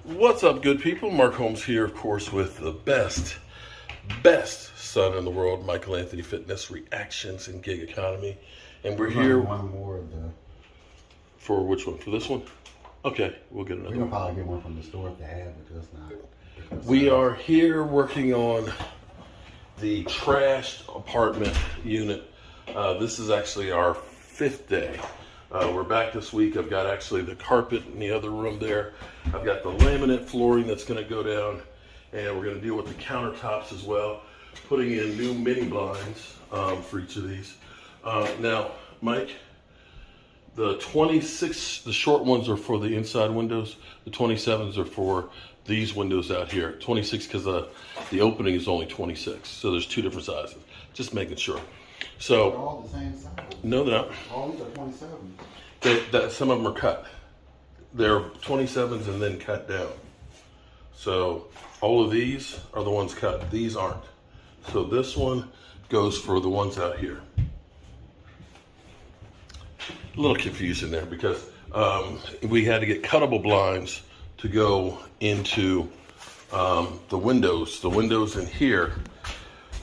What's up, good people? Mark Holmes here, of course, with the best son in the world, Michael Anthony Fitness, Reactions and Gig Economy. And we're here. One more of the. For which one? For this one? Okay, we'll get another We're one. gonna probably get one from the store if they have it, just not. We are here working on the trashed apartment unit. This is actually our 5th day. We're back this week. I've got actually the carpet in the other room there. I've got the laminate flooring that's going to go down, and we're going to deal with the countertops as well, putting in new mini blinds for each of these. Now, Mike, the 26, the short ones are for the inside windows. The 27s are for these windows out here. 26 because the opening is only 26, so there's 2 different sizes. Just making sure. So They're all the same size. no, they're not. All these are 27. Some of them are cut. They're 27s and then cut down. So all of these are the ones cut. These aren't. So this one goes for the ones out here. A little confusing there because we had to get cuttable blinds to go into the windows. The windows in here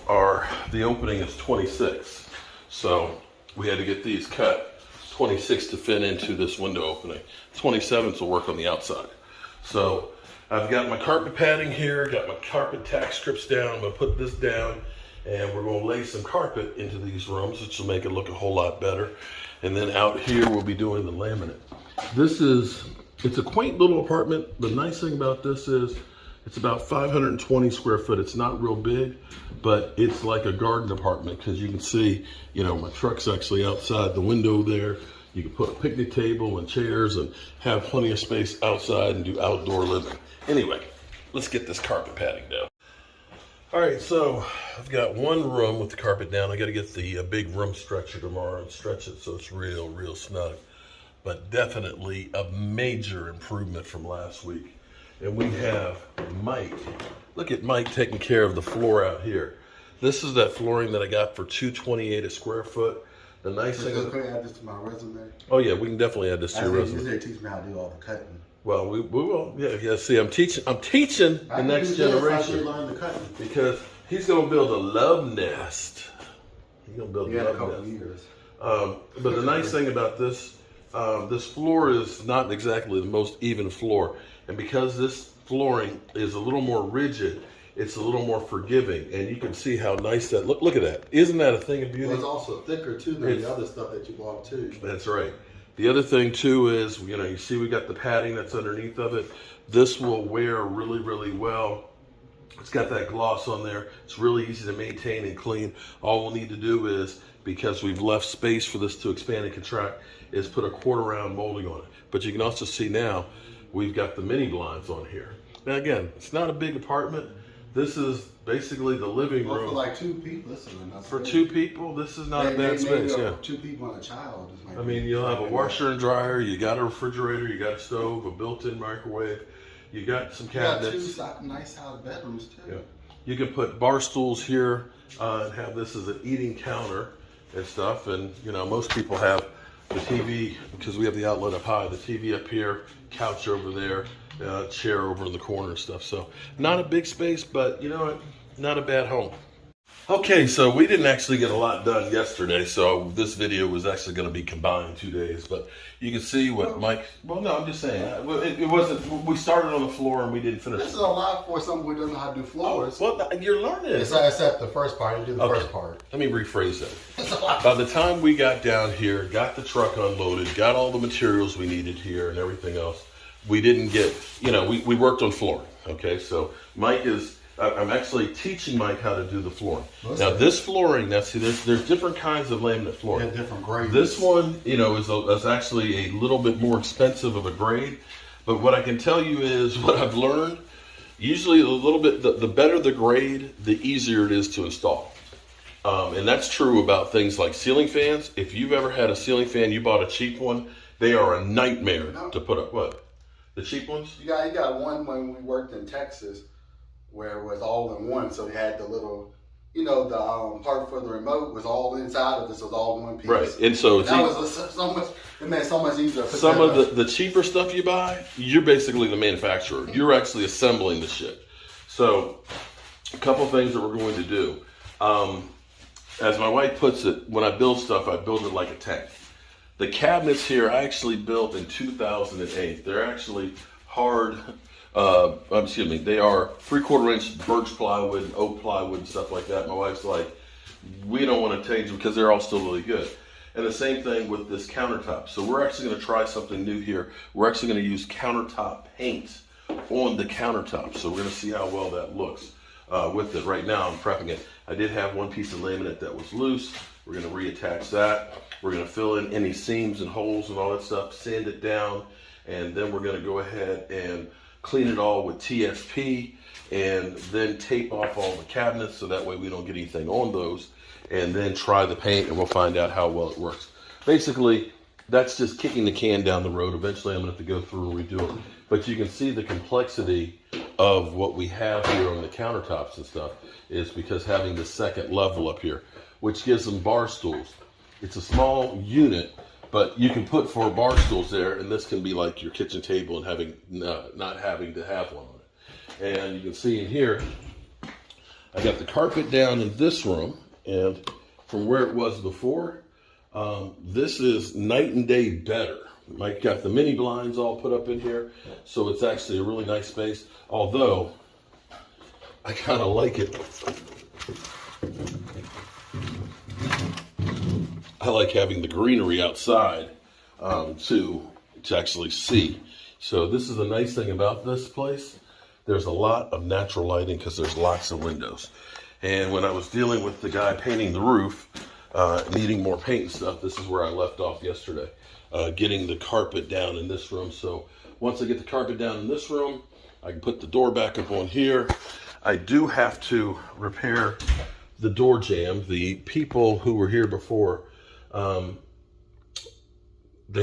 are, the opening is 26. So we had to get these cut 26 to fit into this window opening. 27s will work on the outside. So I've got my carpet padding here, got my carpet tack strips down. I'm gonna put this down and we're gonna lay some carpet into these rooms, which will make it look a whole lot better. And then out here, we'll be doing the laminate. It's a quaint little apartment. The nice thing about this is it's about 520 square foot. It's not real big, but it's like a garden apartment because you can see, you know, my truck's actually outside the window there. You can put a picnic table and chairs and have plenty of space outside and do outdoor living. Anyway, let's get this carpet padding down. All right, so I've got one room with the carpet down. I got to get the big room stretcher tomorrow and stretch it so it's real snug. But definitely a major improvement from last week. And we have Mike. Look at Mike taking care of the floor out here. This is that flooring that I got for $228 a square foot. The nice thing is, Could I add this to my resume? oh yeah, we can definitely add this to your resume. They teach me how to do all the cutting. Well, we will. Yeah. See, I'm teaching the next generation Learn the cutting. because he's gonna build a love nest. He's gonna build a A love couple nest. years. But the nice thing about this, this floor is not exactly the most even floor. And because this flooring is a little more rigid, it's a little more forgiving. And you can see how nice that, look at that. Isn't that a thing of beauty? Well, it's also thicker too than the other stuff that you bought too. That's right. The other thing too is, you know, you see we got the padding that's underneath of it. This will wear really well. It's got that gloss on there. It's really easy to maintain and clean. All we'll need to do is, because we've left space for this to expand and contract, is put a 1/4 round molding on it. But you can also see now, we've got the mini blinds on here. Now again, it's not a big apartment. This is basically the living Well, room. for like 2 people, listen. For 2 people, this is not a bad space, yeah. 2 people and a child. I mean, you'll have a washer and dryer, you got a refrigerator, you got a stove, a built-in microwave, you got some You got cabinets. 2 nice size bedrooms too. Yeah. You can put bar stools here and have this as an eating counter and stuff. And, you know, most people have the TV, because we have the outlet up high, the TV up here, couch over there, chair over in the corner and stuff. So not a big space, but you know what? Not a bad home. Okay, so we didn't actually get a lot done yesterday, so this video was actually going to be combined 2 days. But you can see what Mike. Well, no, I'm just saying it wasn't. We started on the floor and we didn't finish. This is a lot for someone who doesn't know how to do floors. Well, you're learning. Except the first part. You do the first part. Let me rephrase that. By the time we got down here, got the truck unloaded, got all the materials we needed here and everything else, we didn't get. You know, we worked on flooring. Okay, so Mike is. I'm actually teaching Mike how to do the flooring. Now this flooring, now see, there's different kinds of laminate flooring. Yeah, different grades. This one, you know, is actually a little bit more expensive of a grade. But what I can tell you is what I've learned. Usually, a little bit the better the grade, the easier it is to install. And that's true about things like ceiling fans. If you've ever had a ceiling fan, you bought a cheap one, they are a nightmare to put up. What? The cheap ones? You got one when we worked in Texas, where it was all in one, so they had the little you know, the part for the remote was all inside of this. Was all one piece. Right, and so that was so much. It made it so much easier. To put some that of up. the cheaper stuff you buy, you're basically the manufacturer. You're actually assembling the shit. So, a couple things that we're going to do. As my wife puts it, when I build stuff, I build it like a tank. The cabinets here I actually built in 2008. They're actually hard. They are 3/4 inch birch plywood, oak plywood, and stuff like that. My wife's like, we don't want to change them because they're all still really good. And the same thing with this countertop. So we're actually going to try something new here. We're actually going to use countertop paint on the countertop. So we're going to see how well that looks with it. Right now I'm prepping it. I did have one piece of laminate that was loose. We're going to reattach that. We're going to fill in any seams and holes and all that stuff, sand it down, and then we're going to go ahead and clean it all with TSP and then tape off all the cabinets so that way we don't get anything on those, and then try the paint and we'll find out how well it works. Basically, that's just kicking the can down the road. Eventually I'm going to have to go through and redo it. But you can see the complexity of what we have here on the countertops and stuff is because having the second level up here, which gives them bar stools. It's a small unit, but you can put 4 bar stools there, and this can be like your kitchen table and having not having to have one on it. And you can see in here, I got the carpet down in this room, and from where it was before, this is night and day better. Mike got the mini blinds all put up in here, so it's actually a really nice space. Although, I kind of like it. I like having the greenery outside to actually see. So this is the nice thing about this place. There's a lot of natural lighting because there's lots of windows. And when I was dealing with the guy painting the roof, needing more paint and stuff, this is where I left off yesterday. Getting the carpet down in this room. So once I get the carpet down in this room, I can put the door back up on here. I do have to repair the door jamb. The people who were here before, they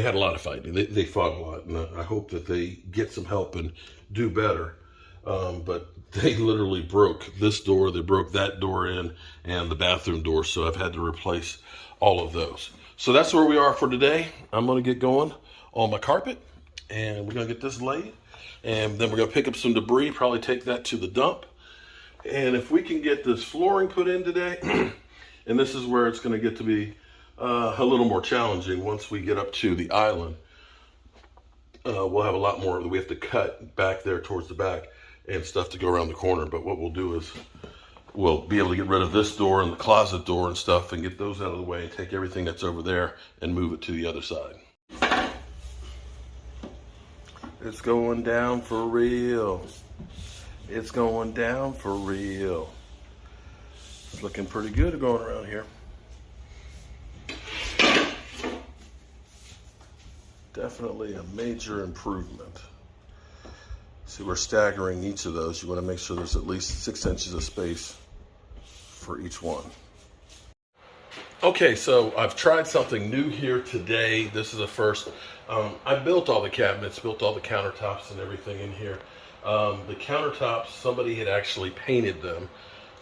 had a lot of fighting. They fought a lot, and I hope that they get some help and do better. But they literally broke this door, they broke that door in, and the bathroom door, so I've had to replace all of those. So that's where we are for today. I'm going to get going on my carpet, and we're going to get this laid, and then we're going to pick up some debris, probably take that to the dump. And if we can get this flooring put in today, and this is where it's going to get to be a little more challenging once we get up to the island. We'll have a lot more that we have to cut back there towards the back and stuff to go around the corner. But what we'll do is we'll be able to get rid of this door and the closet door and stuff and get those out of the way and take everything that's over there and move it to the other side. It's going down for real. It's going down for real. It's looking pretty good going around here. Definitely a major improvement. See, we're staggering each of those. You want to make sure there's at least 6 inches of space for each one. Okay, so I've tried something new here today. This is a first. I built all the cabinets, built all the countertops and everything in here. The countertops, somebody had actually painted them.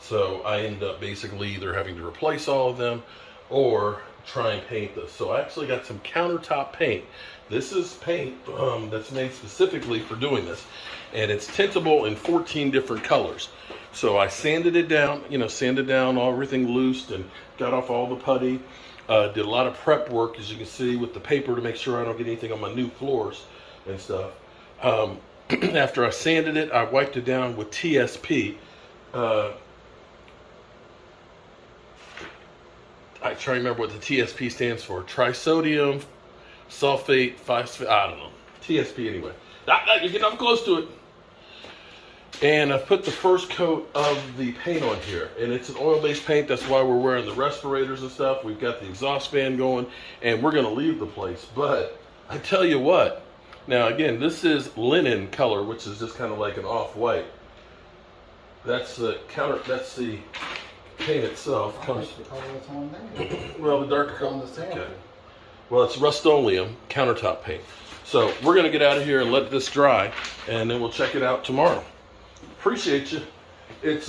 So I ended up basically either having to replace all of them or try and paint this. So I actually got some countertop paint. This is paint that's made specifically for doing this. And it's tintable in 14 different colors. So I sanded it down, sanded down everything loose and got off all the putty. Did a lot of prep work, as you can see, with the paper to make sure I don't get anything on my new floors and stuff. After I sanded it, I wiped it down with TSP. I try to remember what the TSP stands for. Trisodium sulfate, phosphate, I don't know. TSP anyway. You're getting up close to it. And I've put the first coat of the paint on here. And it's an oil-based paint. That's why we're wearing the respirators and stuff. We've got the exhaust fan going. And we're going to leave the place. But I tell you what. Now, again, this is linen color, which is just kind of like an off-white. That's the paint itself. Comes the color that's on there. Well, the darker color. On the sample. Okay. Well, it's Rust-Oleum countertop paint. So we're going to get out of here and let this dry, and then we'll check it out tomorrow. Appreciate you. It's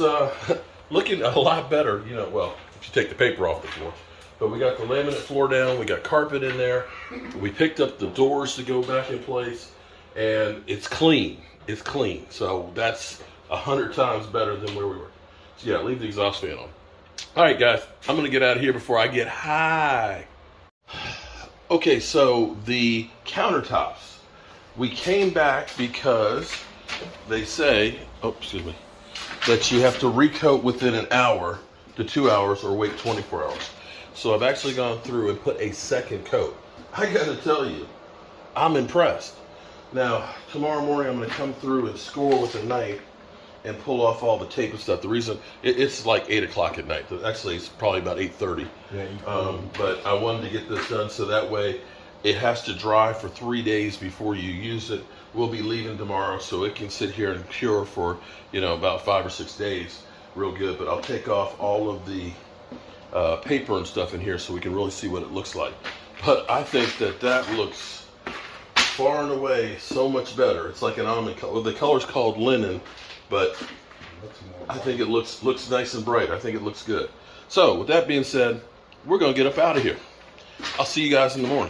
looking a lot better, you know, well, if you take the paper off the floor. But we got the laminate floor down, we got carpet in there, we picked up the doors to go back in place, and it's clean. It's clean. So that's 100 times better than where we were. So yeah, leave the exhaust fan on. All right, guys, I'm gonna get out of here before I get high. Okay, so the countertops. We came back because they say, oh, excuse me, that you have to recoat within an hour to 2 hours or wait 24 hours. So I've actually gone through and put a second coat. I gotta tell you, I'm impressed. Now, tomorrow morning I'm gonna come through and score with a knife and pull off all the tape and stuff. The reason, it's like 8 o'clock at night. Actually, it's probably about 8:30. Yeah, But I wanted to get this done so that way it has to dry for 3 days before you use it. We'll be leaving tomorrow, so it can sit here and cure for, you know, about 5 or 6 days real good. But I'll take off all of the paper and stuff in here so we can really see what it looks like. But I think that looks far and away so much better. It's like an almond color. The color's called linen, but I think it looks nice and bright. I think it looks good. So with that being said, we're gonna get up out of here. I'll see you guys in the morning.